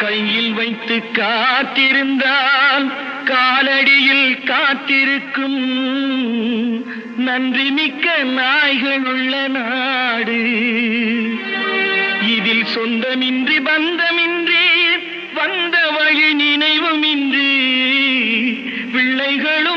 கையில் வைத்து காத்திருந்தால் காலடியில் காத்திருக்கும் நன்றி மிக்க நாய்கள் உள்ள நாடு. இதில் சொந்தமின்றி பந்தமின்றி வந்த வழி நினைவுமின்றி பிள்ளைகளும்